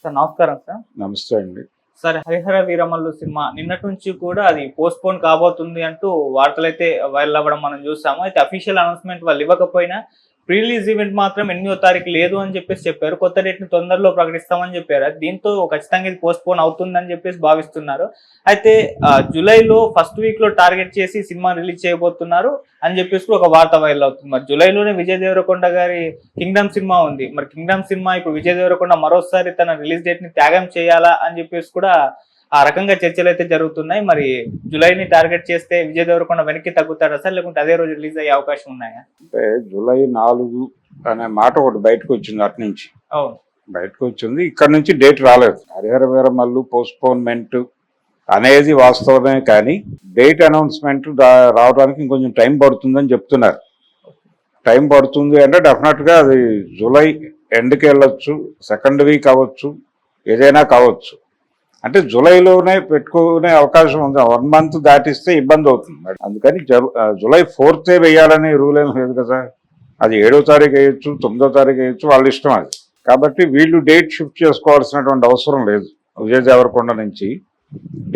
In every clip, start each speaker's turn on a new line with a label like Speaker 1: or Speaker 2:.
Speaker 1: Sir నమస్కారం sir.
Speaker 2: నమస్తే అండి.
Speaker 1: సార్ 'హరిహర వీరమల్లు' సినిమా నిన్నటి నుంచి కూడా అది పోస్ట్‌పోన్ కాబోతుంది అంటూ వార్తలైతే వైరల్ అవ్వడం మనం చూసాము. అయితే అఫీషియల్ అనౌన్స్‌మెంట్ వాళ్ళు ఇవ్వకపోయినా ప్రీ రిలీజ్ ఈవెంట్ మాత్రం 8వ తారీఖు లేదు అని చెప్పారు. కొత్త డేట్‌ని తొందరలో ప్రకటిస్తామని చెప్పారు. దీంతో ఖచ్చితంగా ఇది పోస్ట్‌పోన్ అవుతుందని భావిస్తున్నారు. అయితే జూలైలో ఫస్ట్ వీక్‌లో టార్గెట్ చేసి సినిమా రిలీజ్ చేయబోతున్నారు అని కూడా ఒక వార్త వైరల్ అవుతుంది. మరి జూలైలోనే విజయ్ దేవరకొండ గారి 'కింగ్డమ్' సినిమా ఉంది. మరి 'కింగ్డమ్' సినిమా ఇప్పుడు విజయ్ దేవరకొండ మరోసారి తన రిలీజ్ డేట్ ని త్యాగం చేయాలా అని కూడా ఆ రకంగా చర్చలు అయితే జరుగుతున్నాయి. మరి జూలైని టార్గెట్ చేస్తే విజయ్ దేవరకొండ వెనక్కి తగ్గుతాడా సార్, లేకుంటే అదే రోజు రిలీజ్ అయ్యే అవకాశం ఉన్నాయా?
Speaker 2: అంటే జూలై 4 అనే మాట ఒకటి బయటకు వచ్చింది, అటు నుంచి
Speaker 1: అవును
Speaker 2: బయటకు వచ్చింది. ఇక్కడ నుంచి డేట్ రాలేదు. 'హరిహర వీరమల్లు' పోస్ట్పోన్మెంట్ అనేది వాస్తవమే, కానీ డేట్ అనౌన్స్మెంట్ రావడానికి ఇంకొంచెం టైం పడుతుందని చెప్తున్నారు. టైం పడుతుంది అంటే డెఫినెట్ గా అది జూలై ఎండ్కి వెళ్ళొచ్చు, సెకండ్ వీక్ అవ్వచ్చు, ఏదైనా కావచ్చు. అంటే జూలైలోనే పెట్టుకునే అవకాశం ఉంది. 1 మంత్ దాటిస్తే ఇబ్బంది అవుతుంది. అందుకని జూలై 4th వేయాలనే రూల్ ఏం లేదు కదా. అది 7వ తారీఖు వేయచ్చు, 9వ తారీఖు వేయచ్చు, వాళ్ళ ఇష్టం అది. కాబట్టి వీళ్ళు డేట్ షిఫ్ట్ చేసుకోవాల్సినటువంటి అవసరం లేదు. విజయ్ దేవరకొండ నుంచి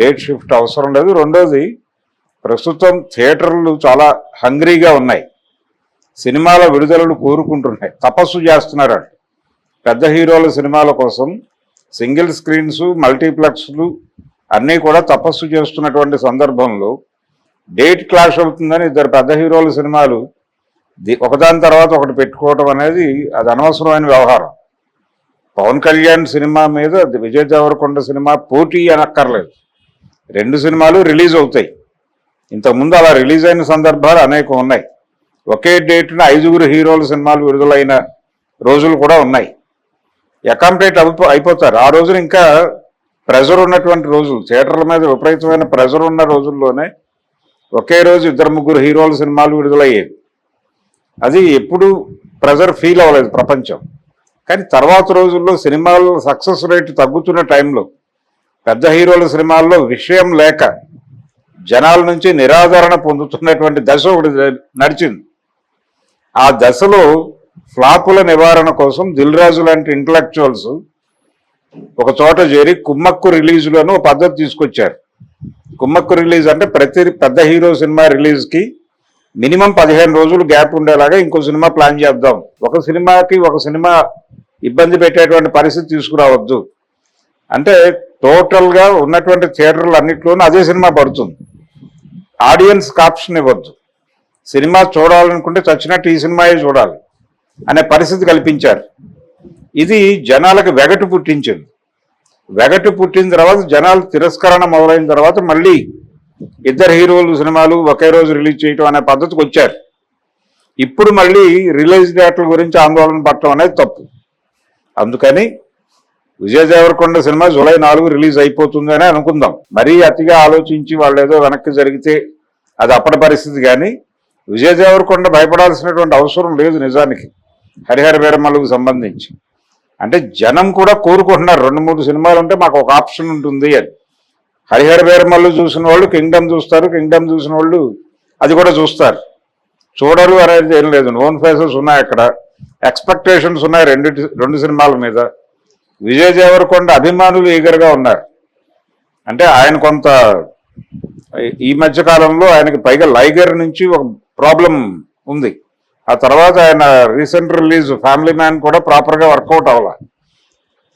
Speaker 2: డేట్ షిఫ్ట్ అవసరం లేదు. రెండోది, ప్రస్తుతం థియేటర్లు చాలా హంగ్రీగా ఉన్నాయి, సినిమాల విడుదలలు కోరుకుంటున్నాయి, తపస్సు చేస్తున్నారు. పెద్ద హీరోల సినిమాల కోసం సింగిల్ స్క్రీన్స్, మల్టీప్లెక్స్లు అన్నీ కూడా తపస్సు చేస్తున్నటువంటి సందర్భంలో డేట్ క్లాష్ అవుతుందని ఇద్దరు పెద్ద హీరోల సినిమాలు ఒకదాని తర్వాత ఒకటి పెట్టుకోవడం అనేది అది అనవసరమైన వ్యవహారం. పవన్ కళ్యాణ్ సినిమా మీద విజయ్ దేవరకొండ సినిమా పోటీ అనక్కర్లేదు. 2 సినిమాలు రిలీజ్ అవుతాయి. ఇంతకుముందు అలా రిలీజ్ అయిన సందర్భాలు అనేకం ఉన్నాయి. ఒకే డేట్న 5 హీరోల సినిమాలు విడుదలైన రోజులు కూడా ఉన్నాయి. అకామిడేట్ అయిపోతారు. ఆ రోజున ఇంకా ప్రెజర్ ఉన్నటువంటి రోజులు, థియేటర్ల మీద విపరీతమైన ప్రెజర్ ఉన్న రోజుల్లోనే ఒకే రోజు 2-3 హీరోల సినిమాలు విడుదలయ్యేవి. అది ఎప్పుడు ప్రెజర్ ఫీల్ అవ్వలేదు ప్రపంచం. కానీ తర్వాత రోజుల్లో సినిమాల సక్సెస్ రేటు తగ్గుతున్న టైంలో పెద్ద హీరోల సినిమాల్లో విషయం లేక జనాల నుంచి నిరాదరణ పొందుతున్నటువంటి దశ ఒకటి నడిచింది. ఆ దశలో ఫ్లాపుల నివారణ కోసం దిల్ రాజు లాంటి ఇంటలెక్చువల్స్ ఒక చోట చేరి కుమ్మక్కు రిలీజులను పద్ధతి తీసుకొచ్చారు. కుమ్మక్కు రిలీజ్ అంటే ప్రతి పెద్ద హీరో సినిమా రిలీజ్కి మినిమం 15 రోజులు గ్యాప్ ఉండేలాగా ఇంకో సినిమా ప్లాన్ చేద్దాం. ఒక సినిమాకి ఒక సినిమా ఇబ్బంది పెట్టేటువంటి పరిస్థితి తీసుకురావద్దు అంటే టోటల్గా ఉన్నటువంటి థియేటర్లు అన్నింటిలోనూ అదే సినిమా పడుతుంది. ఆడియన్స్కి ఆప్షన్ ఇవ్వద్దు. సినిమా చూడాలనుకుంటే చచ్చినట్టు ఈ సినిమాయే చూడాలి అనే పరిస్థితి కల్పించారు. ఇది జనాలకు వెగటు పుట్టించింది. వెగటు పుట్టిన తర్వాత జనాలు తిరస్కరణ మొదలైన తర్వాత మళ్ళీ 2 హీరోలు సినిమాలు ఒకే రోజు రిలీజ్ చేయటం అనే పద్ధతికి వచ్చారు. ఇప్పుడు మళ్ళీ రిలీజ్ డేట్ల గురించి ఆందోళన పడటం అనేది తప్పు. అందుకని Vijay Deverakonda cinema July 4 release అయిపోతుంది అని అనుకుందాం. మరీ అతిగా ఆలోచించి వాళ్ళు ఏదో వెనక్కి జరిగితే అది అప్పటి పరిస్థితి. కానీ విజయ్ దేవరకొండ భయపడాల్సినటువంటి అవసరం లేదు నిజానికి 'హరిహర వీరమల్లు'కు సంబంధించి. అంటే జనం కూడా కోరుకుంటున్నారు 2-3 సినిమాలు ఉంటే మాకు ఒక ఆప్షన్ ఉంటుంది అని. 'హరిహర వీరమల్లు' చూసిన వాళ్ళు 'కింగ్డమ్' చూస్తారు, 'కింగ్డమ్' చూసిన వాళ్ళు అది కూడా చూస్తారు. చూడరు అనేది ఏం లేదు. నోన్ ఫేసెస్ ఉన్నాయి, అక్కడ ఎక్స్పెక్టేషన్స్ ఉన్నాయి 2 సినిమాల మీద. విజయ్ దేవరకొండ అభిమానులు ఈగర్గా ఉన్నారు. అంటే ఆయన కొంత ఈ మధ్య కాలంలో ఆయనకి పైగా లైగర్ నుంచి ఒక ప్రాబ్లం ఉంది. ఆ తర్వాత ఆయన రీసెంట్ రిలీజ్ 'ఫ్యామిలీ మ్యాన్' కూడా ప్రాపర్గా వర్కౌట్ అవ్వాలి.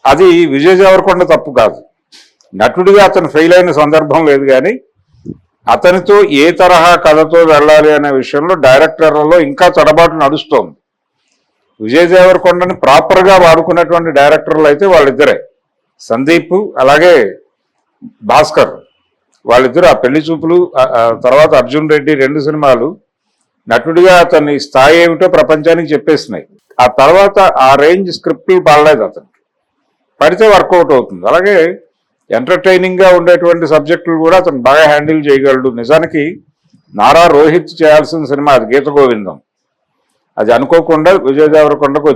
Speaker 2: అది విజయ్ దేవరకొండ తప్పు కాదు. నటుడిగా అతను ఫెయిల్ అయిన సందర్భం లేదు. కానీ అతనితో ఏ తరహా కథతో వెళ్ళాలి అనే విషయంలో డైరెక్టర్లలో ఇంకా తడబాటు నడుస్తోంది. విజయ్ దేవరకొండని ప్రాపర్గా వాడుకున్నటువంటి డైరెక్టర్లు అయితే వాళ్ళిద్దరే, సందీప్ అలాగే భాస్కర్. వాళ్ళిద్దరు ఆ పెళ్లి చూపులు తర్వాత అర్జున్ రెడ్డి 2 సినిమాలు నటుడిగా అతని స్థాయి ఏమిటో ప్రపంచానికి చెప్పేసినాయి. ఆ తర్వాత ఆ రేంజ్ స్క్రిప్ట్లు పడలేదు అతనికి. పడితే వర్కౌట్ అవుతుంది. అలాగే ఎంటర్టైనింగ్గా ఉండేటువంటి సబ్జెక్టులు కూడా అతను బాగా హ్యాండిల్ చేయగలడు. నిజానికి నారా రోహిత్ చేయాల్సిన సినిమా అది 'గీత గోవిందం'. అది అనుకోకుండా విజయ్ దేవరకొండకు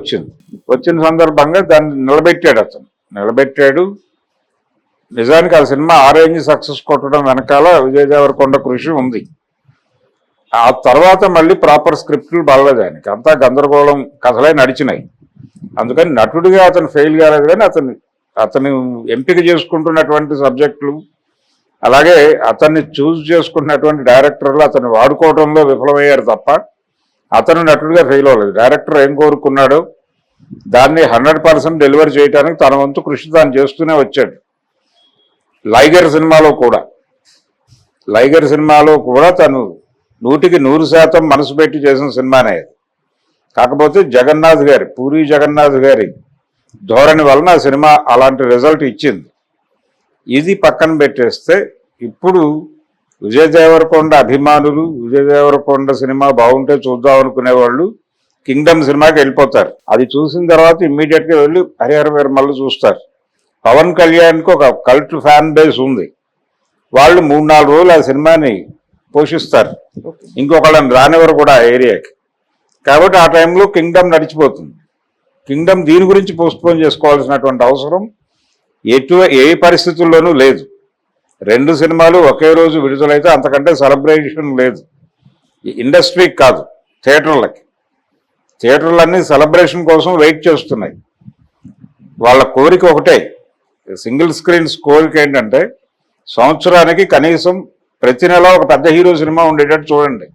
Speaker 2: వచ్చిన సందర్భంగా దాన్ని నిలబెట్టాడు. నిజానికి ఆ సినిమా ఆ రేంజ్ సక్సెస్ కొట్టడం వెనకాల విజయ్ దేవరకొండ కృషి ఉంది. ఆ తర్వాత మళ్ళీ ప్రాపర్ స్క్రిప్ట్లు పడలేదు ఆయనకి. అంతా గందరగోళం కథలే నడిచినాయి. అందుకని నటుడిగా అతను ఫెయిల్ కాలేదు. కానీ అతను అతను ఎంపిక చేసుకుంటున్నటువంటి సబ్జెక్టులు, అలాగే అతన్ని చూస్ చేసుకున్నటువంటి డైరెక్టర్లు అతన్ని వాడుకోవడంలో విఫలమయ్యారు తప్ప అతను నటుడిగా ఫెయిల్ అవ్వలేదు. డైరెక్టర్ ఏం కోరుకున్నాడో దాన్ని 100% డెలివరీ చేయడానికి తన వంతు కృషి తాను చేస్తూనే వచ్చాడు. లైగర్ సినిమాలో కూడా తను 100% మనసు పెట్టి చేసిన సినిమానే. కాకపోతే పూరి జగన్నాథ్ గారి ధోరణి వలన ఆ సినిమా అలాంటి రిజల్ట్ ఇచ్చింది. ఇది పక్కన పెట్టేస్తే ఇప్పుడు విజయ్ దేవరకొండ అభిమానులు విజయ్ దేవరకొండ సినిమా బాగుంటే చూద్దాం అనుకునే వాళ్ళు కింగ్డమ్ సినిమాకి వెళ్ళిపోతారు. అది చూసిన తర్వాత ఇమ్మీడియట్ గా వెళ్ళి హరిహర వీరమల్లు చూస్తారు. పవన్ కళ్యాణ్కి ఒక కల్ట్ ఫ్యాన్ బేస్ ఉంది. వాళ్ళు 3-4 రోజులు ఆ సినిమాని పోషిస్తారు, ఇంకొకళ్ళని రానివారు కూడా ఆ ఏరియాకి. కాబట్టి ఆ టైంలో కింగ్డమ్ నడిచిపోతుంది. కింగ్డమ్ దీని గురించి పోస్ట్పోన్ చేసుకోవాల్సినటువంటి అవసరం ఏ పరిస్థితుల్లోనూ లేదు. 2 సినిమాలు ఒకే రోజు విడుదలైతే అంతకంటే సెలబ్రేషన్ లేదు. ఇండస్ట్రీకి కాదు, థియేటర్లన్నీ సెలబ్రేషన్ కోసం వెయిట్ చేస్తున్నాయి. వాళ్ళ కోరిక ఒకటే, సింగిల్ స్క్రీన్స్ కోరిక ఏంటంటే సంవత్సరానికి కనీసం ప్రతి నెల ఒక పెద్ద హీరో సినిమా ఉండేటట్టు చూడండి.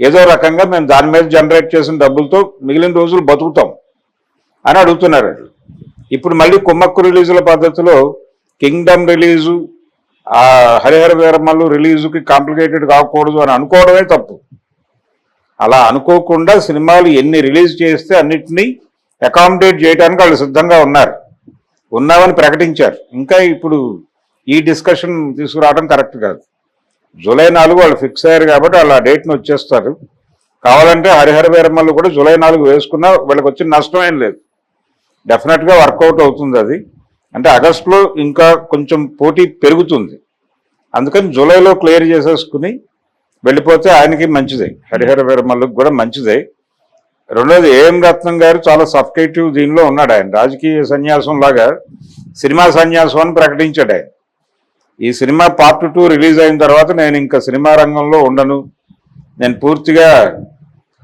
Speaker 2: ఏదో రకంగా మేము దాని మీద జనరేట్ చేసిన డబ్బులతో మిగిలిన రోజులు బతుకుతాం అని అడుగుతున్నారు. ఇప్పుడు మళ్ళీ కుమ్మక్కు రిలీజుల పద్ధతిలో కింగ్డమ్ రిలీజు, హరిహర వీరమల్లు రిలీజుకి కాంప్లికేటెడ్ కాకూడదు అని అనుకోవడమే తప్పు. అలా అనుకోకుండా సినిమాలు ఎన్ని రిలీజ్ చేస్తే అన్నిటినీ అకామిడేట్ చేయడానికి వాళ్ళు సిద్ధంగా ఉన్నామని ప్రకటించారు. ఇంకా ఇప్పుడు ఈ డిస్కషన్ తీసుకురావడం కరెక్ట్ కాదు. జూలై 4 వాళ్ళు ఫిక్స్ అయ్యారు కాబట్టి వాళ్ళు ఆ డేట్ని వచ్చేస్తారు. కావాలంటే హరిహర వీరమల్లు కూడా జూలై 4 వేసుకున్నా వీళ్ళకి వచ్చిన నష్టం ఏం లేదు. డెఫినెట్గా వర్కౌట్ అవుతుంది. అది అంటే ఆగస్టులో ఇంకా కొంచెం పోటీ పెరుగుతుంది. అందుకని జూలైలో క్లియర్ చేసేసుకుని వెళ్ళిపోతే ఆయనకి మంచిదే, హరిహర వీరమల్లుకి కూడా మంచిదే. రెండోది ఏఎం రత్నం గారు చాలా సఫికేటివ్ దీనిలో ఉన్నాడు. ఆయన రాజకీయ సన్యాసం లాగా సినిమా సన్యాసం అని ప్రకటించాడు ఆయన. ఈ సినిమా పార్ట్ 2 రిలీజ్ అయిన తర్వాత నేను ఇంకా సినిమా రంగంలో ఉండను, నేను పూర్తిగా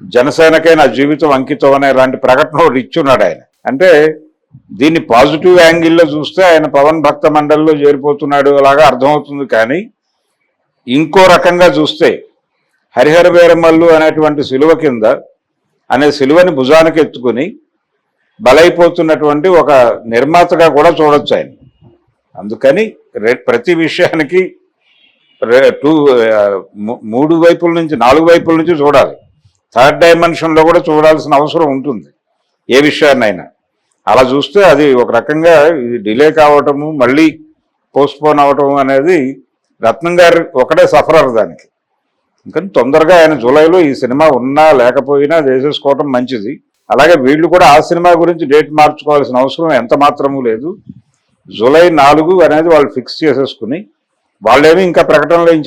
Speaker 2: జనసేనకే నా జీవితం అంకితం అనే లాంటి ప్రకటన ఒకటి ఇచ్చున్నాడు ఆయన. అంటే దీన్ని పాజిటివ్ యాంగిల్లో చూస్తే ఆయన పవన్ భక్త మండలిలో చేరిపోతున్నాడు అలాగా అర్థమవుతుంది. కానీ ఇంకో రకంగా చూస్తే హరిహర వీరమల్లు అనేటువంటి సిలువ కింద అనే సిలువని భుజానికి ఎత్తుకుని బలైపోతున్నటువంటి ఒక నిర్మాతగా కూడా చూడొచ్చు ఆయన. అందుకని ప్రతి విషయానికి 3 వైపుల నుంచి 4 వైపుల నుంచి చూడాలి. థర్డ్ డైమెన్షన్లో కూడా చూడాల్సిన అవసరం ఉంటుంది ఏ విషయాన్నైనా. అలా చూస్తే అది ఒక రకంగా డిలే కావటము, మళ్ళీ పోస్ట్పోన్ అవటము అనేది రత్నం గారు ఒకటే సఫరర్ దానికి. ఇంకా తొందరగా ఆయన జూలైలో ఈ సినిమా ఉన్నా లేకపోయినా వేసేసుకోవటం మంచిది. అలాగే వీళ్ళు కూడా ఆ సినిమా గురించి డేట్ మార్చుకోవాల్సిన అవసరం ఎంత మాత్రమూ లేదు. జూలై 4 అనేది వాళ్ళు ఫిక్స్ చేసేసుకుని వాళ్ళేమీ ఇంకా ప్రకటనలు ఏం